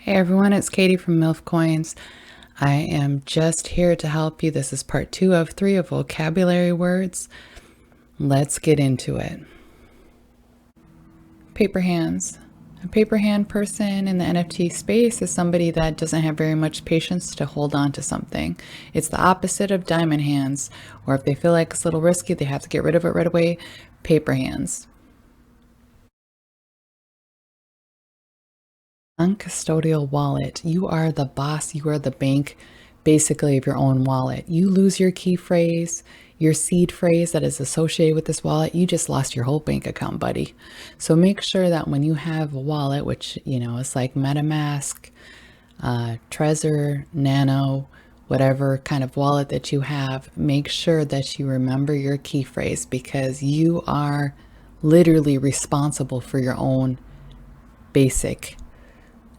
Hey everyone, it's Katie from MILF Coins. I am just here to help you. This is part 2 of 3 of vocabulary words. Let's get into it. Paper hands. A paper hand person in the NFT space is somebody that doesn't have very much patience to hold on to something. It's the opposite of diamond hands, or if they feel like it's a little risky, they have to get rid of it right away. Paper hands. Uncustodial wallet. You are the boss, you are the bank, basically, of your own wallet. You lose your key phrase, your seed phrase that is associated with this wallet, you just lost your whole bank account, buddy. So make sure that when you have a wallet, which, it's like MetaMask, Trezor, Nano, whatever kind of wallet that you have, make sure that you remember your key phrase, because you are literally responsible for your own basic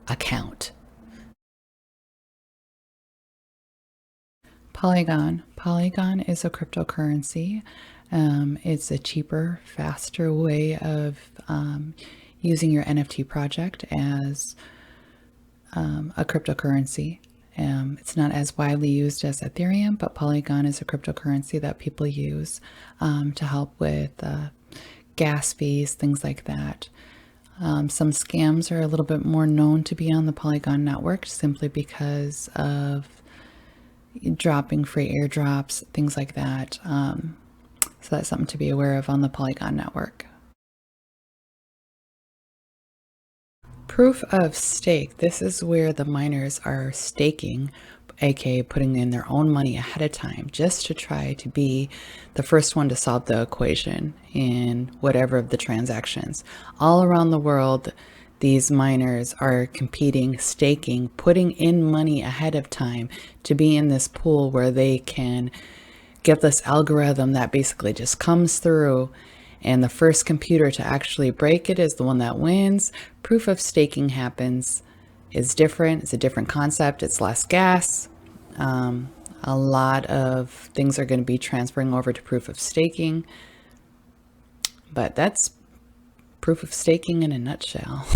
account. Polygon. Polygon is a cryptocurrency. It's a cheaper, faster way of using your NFT project as a cryptocurrency. It's not as widely used as Ethereum, but Polygon is a cryptocurrency that people use to help with gas fees, things like that. Some scams are a little bit more known to be on the Polygon network simply because of dropping free airdrops, things like that. So that's something to be aware of on the Polygon network. Proof of stake. This is where the miners are staking, aka putting in their own money ahead of time, just to try to be the first one to solve the equation in whatever of the transactions. All around the world, these miners are competing, staking, putting in money ahead of time to be in this pool where they can get this algorithm that basically just comes through, and the first computer to actually break it is the one that wins. Proof of staking happens. It's different. It's a different concept. It's less gas. A lot of things are going to be transferring over to proof of staking, but that's proof of staking in a nutshell.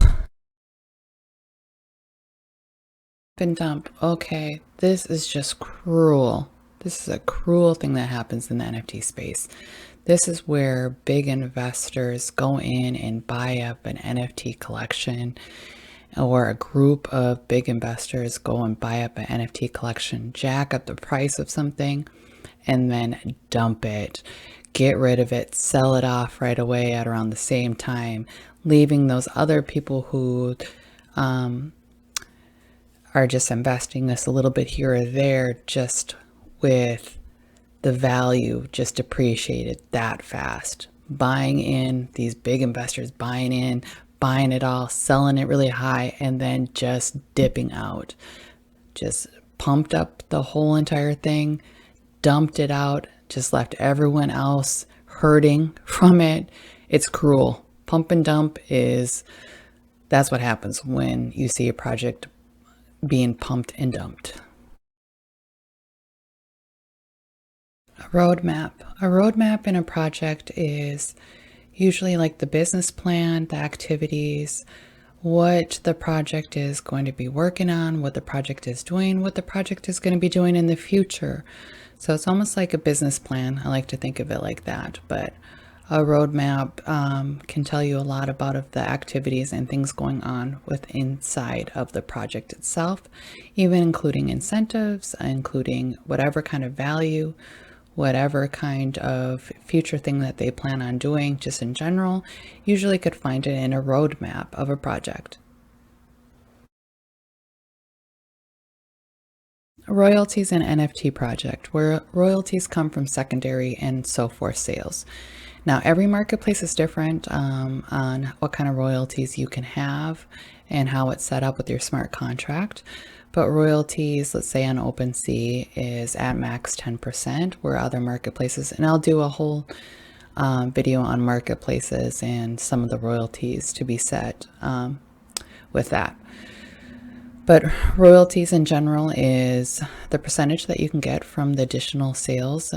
And dump. Okay, this is just cruel. This is a cruel thing that happens in the NFT space. This is where big investors go in and buy up an NFT collection, or a group of big investors go and buy up an NFT collection, jack up the price of something, and then dump it, get rid of it, sell it off right away at around the same time, leaving those other people who are just investing this a little bit here or there, just with the value just appreciated that fast. Buying in, these big investors buying in, buying it all, selling it really high, and then just dipping out. Just pumped up the whole entire thing, dumped it out, just left everyone else hurting from it. It's cruel. Pump and dump that's what happens when you see a project being pumped and dumped. A roadmap. A roadmap in a project is usually like the business plan, the activities, what the project is going to be working on, what the project is doing, what the project is going to be doing in the future. So it's almost like a business plan. I like to think of it like that, but a roadmap can tell you a lot about the activities and things going on inside of the project itself, even including incentives, including whatever kind of value, whatever kind of future thing that they plan on doing, just in general. Usually could find it in a roadmap of a project. Royalties and NFT project, where royalties come from secondary and so forth sales. Now, every marketplace is different on what kind of royalties you can have and how it's set up with your smart contract. But royalties, let's say on OpenSea, is at max 10%, where other marketplaces, and I'll do a whole video on marketplaces and some of the royalties to be set with that. But royalties in general is the percentage that you can get from the additional sales,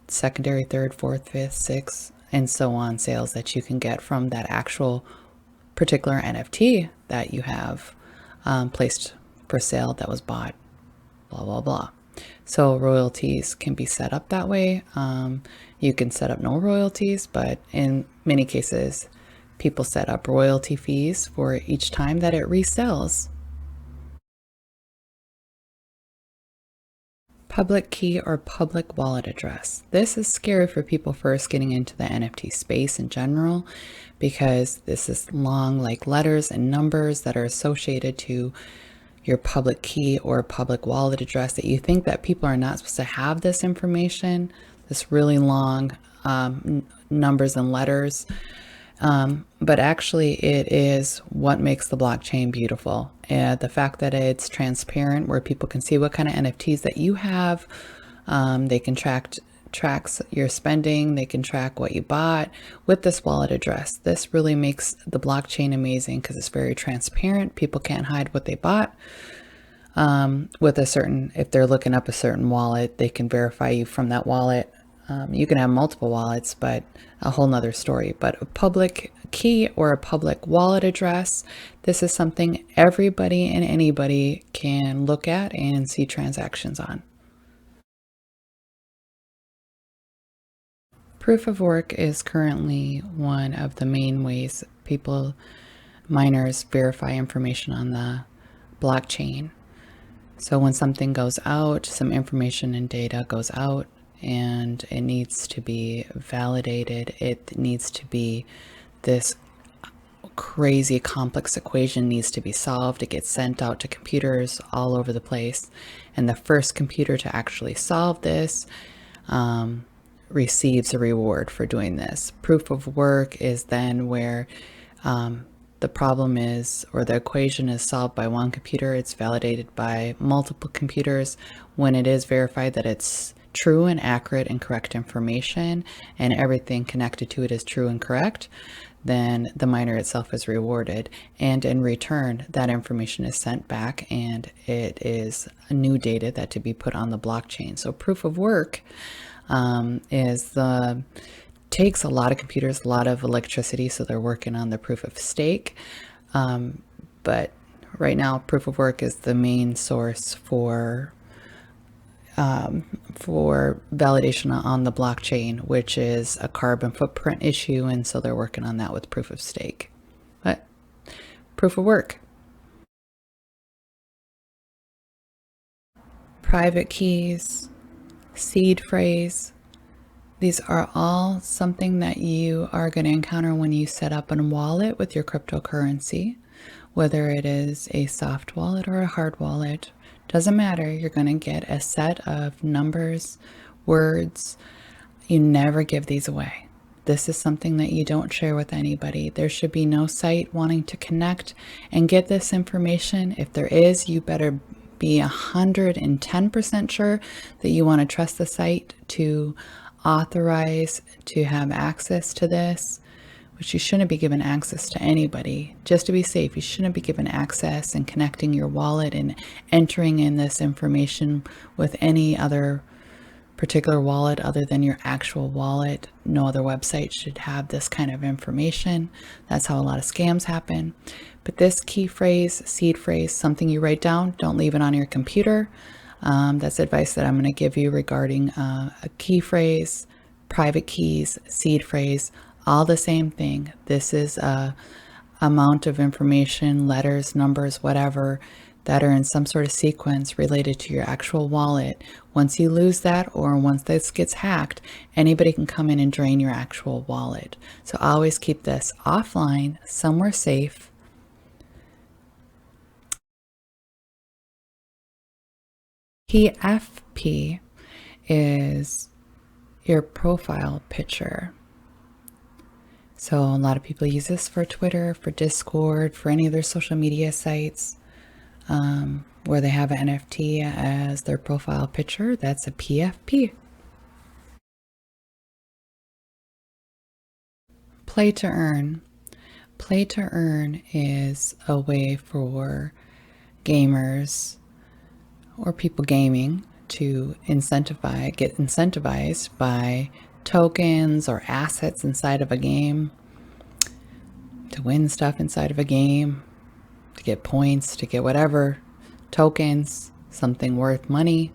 secondary, third, fourth, fifth, sixth, and so on sales that you can get from that actual particular NFT that you have placed for sale that was bought, blah, blah, blah. So royalties can be set up that way. You can set up no royalties, but in many cases, people set up royalty fees for each time that it resells. Public key or public wallet address. This is scary for people first getting into the NFT space in general, because this is long, like letters and numbers that are associated to your public key or public wallet address, that you think that people are not supposed to have this information, this really long numbers and letters. But actually it is what makes the blockchain beautiful. And the fact that it's transparent, where people can see what kind of NFTs that you have. They can tracks your spending. They can track what you bought with this wallet address. This really makes the blockchain amazing because it's very transparent. People can't hide what they bought. With a certain, if they're looking up a certain wallet, they can verify you from that wallet. You can have multiple wallets, but a whole nother story. But a public key or a public wallet address, this is something everybody and anybody can look at and see transactions on. Proof of work is currently one of the main ways miners verify information on the blockchain. So when something goes out, some information and data goes out, and it needs to be validated. It needs to be, this crazy complex equation needs to be solved. It gets sent out to computers all over the place. And the first computer to actually solve this receives a reward for doing this. Proof of work is then where the problem is, or the equation is solved by one computer. It's validated by multiple computers. When it is verified that it's true and accurate and correct information, and everything connected to it is true and correct, then the miner itself is rewarded. And in return, that information is sent back, and it is new data that to be put on the blockchain. So proof of work takes a lot of computers, a lot of electricity. So they're working on the proof of stake. But right now, proof of work is the main source for validation on the blockchain, which is a carbon footprint issue. And so they're working on that with proof of stake. But proof of work. Private keys, seed phrase. These are all something that you are going to encounter when you set up a wallet with your cryptocurrency, whether it is a soft wallet or a hard wallet. Doesn't matter. You're going to get a set of numbers, words. You never give these away. This is something that you don't share with anybody. There should be no site wanting to connect and get this information. If there is, you better be 110% sure that you want to trust the site to authorize to have access to this, which you shouldn't be given access to anybody. Just to be safe, you shouldn't be given access and connecting your wallet and entering in this information with any other particular wallet other than your actual wallet. No other website should have this kind of information. That's how a lot of scams happen. But this key phrase, seed phrase, something you write down, don't leave it on your computer. That's advice that I'm going to give you regarding a key phrase, private keys, seed phrase, all the same thing. This is a amount of information, letters, numbers, whatever, that are in some sort of sequence related to your actual wallet. Once you lose that, or once this gets hacked, anybody can come in and drain your actual wallet. So always keep this offline, somewhere safe. PFP is your profile picture. So a lot of people use this for Twitter, for Discord, for any of their social media sites where they have an NFT as their profile picture. That's a PFP. Play to earn. Play to earn is a way for gamers or people gaming to get incentivized by tokens or assets inside of a game, to win stuff inside of a game. to get points, to get whatever, tokens, something worth money,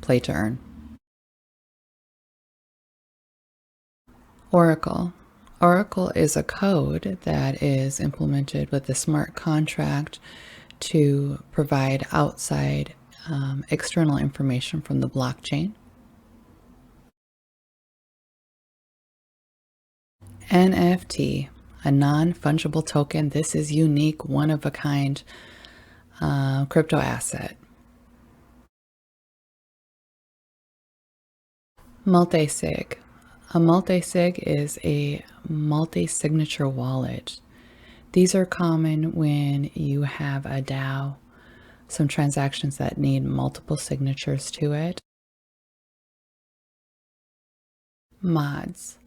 play to earn. Oracle. Oracle is a code that is implemented with a smart contract to provide outside external information from the blockchain. NFT, a non-fungible token. This is unique, one-of-a-kind crypto asset. Multisig. A multisig is a multi-signature wallet. These are common when you have a DAO, some transactions that need multiple signatures to it. Mods.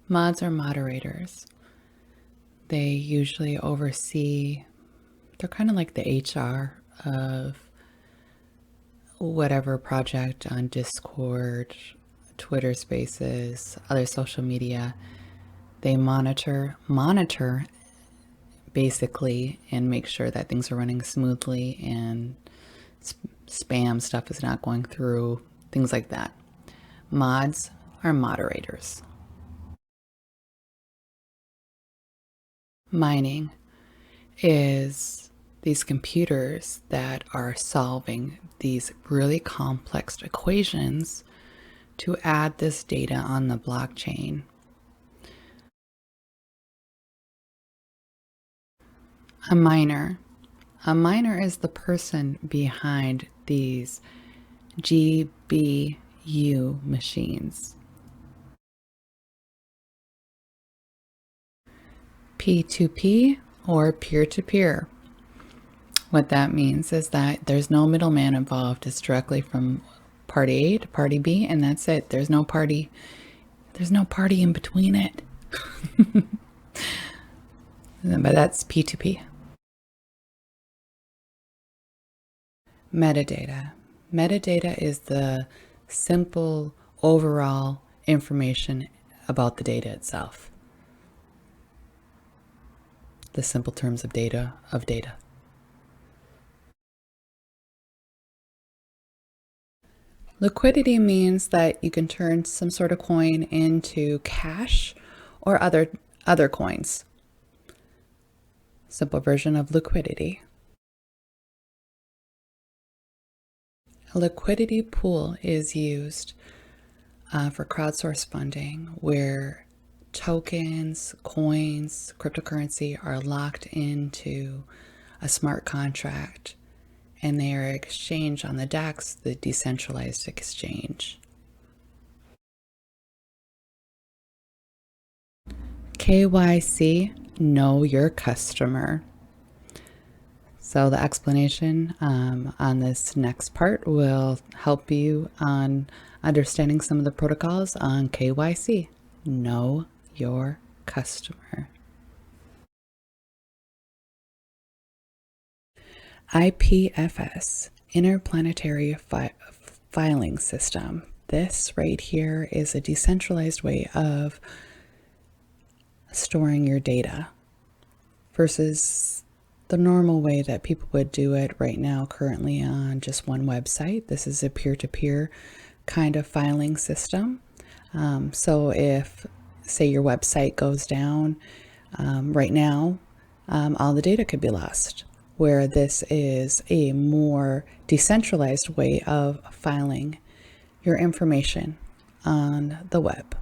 Mods are moderators. They usually oversee, they're kind of like the HR of whatever project on Discord, Twitter Spaces, other social media. They monitor basically and make sure that things are running smoothly and spam stuff is not going through, things like that. Mods are moderators. Mining is these computers that are solving these really complex equations to add this data on the blockchain. A miner. A miner is the person behind these GPU machines. P2P or peer-to-peer. What that means is that there's no middleman involved. It's directly from party A to party B, and that's it. There's no party in between it. But that's P2P. Metadata. Metadata is the simple overall information about the data itself. The simple terms of data. Liquidity means that you can turn some sort of coin into cash or other coins. Simple version of liquidity. A liquidity pool is used for crowdsourced funding where tokens, coins, cryptocurrency are locked into a smart contract and they are exchanged on the DEX, the decentralized exchange. KYC, know your customer. So the explanation on this next part will help you on understanding some of the protocols on KYC. Know your customer. IPFS, InterPlanetary Filing System. This right here is a decentralized way of storing your data versus the normal way that people would do it right now currently on just one website. This is a peer-to-peer kind of filing system. So if, say, your website goes down right now, all the data could be lost, where this is a more decentralized way of filing your information on the web.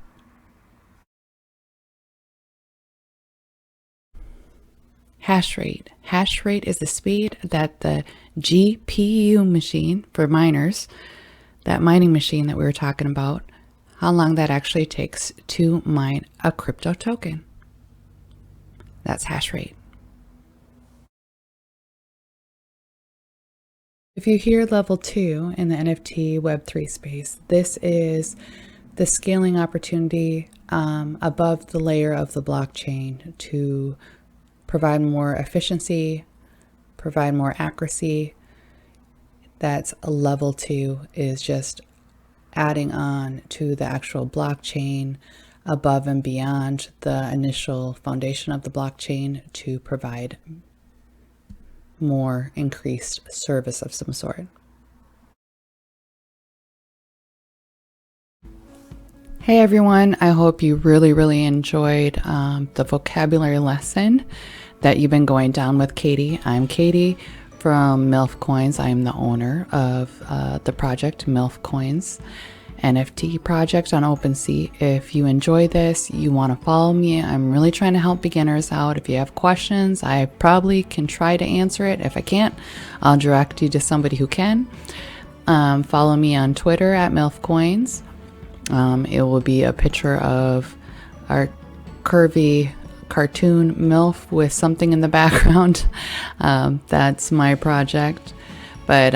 Hashrate. Hashrate is the speed that the GPU machine for miners, that mining machine that we were talking about, how long that actually takes to mine a crypto token. That's hashrate. If you hear level 2 in the NFT Web3 space, this is the scaling opportunity above the layer of the blockchain to provide more efficiency, provide more accuracy. That's a level 2, is just adding on to the actual blockchain above and beyond the initial foundation of the blockchain to provide more increased service of some sort. Hey everyone, I hope you really enjoyed the vocabulary lesson that you've been going down with Katie. I'm Katie from MILF Coins. I am the owner of the project MILF Coins NFT project on OpenSea. If you enjoy this, you want to follow me, I'm really trying to help beginners out. If you have questions, I probably can try to answer it. If I can't, I'll direct you to somebody who can. Follow me on Twitter at MILF Coins. It will be a picture of our curvy cartoon MILF with something in the background. That's my project. But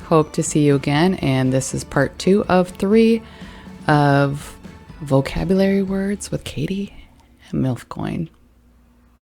hope to see you again. And this is part 2 of 3 of vocabulary words with Katie and MILF Coin.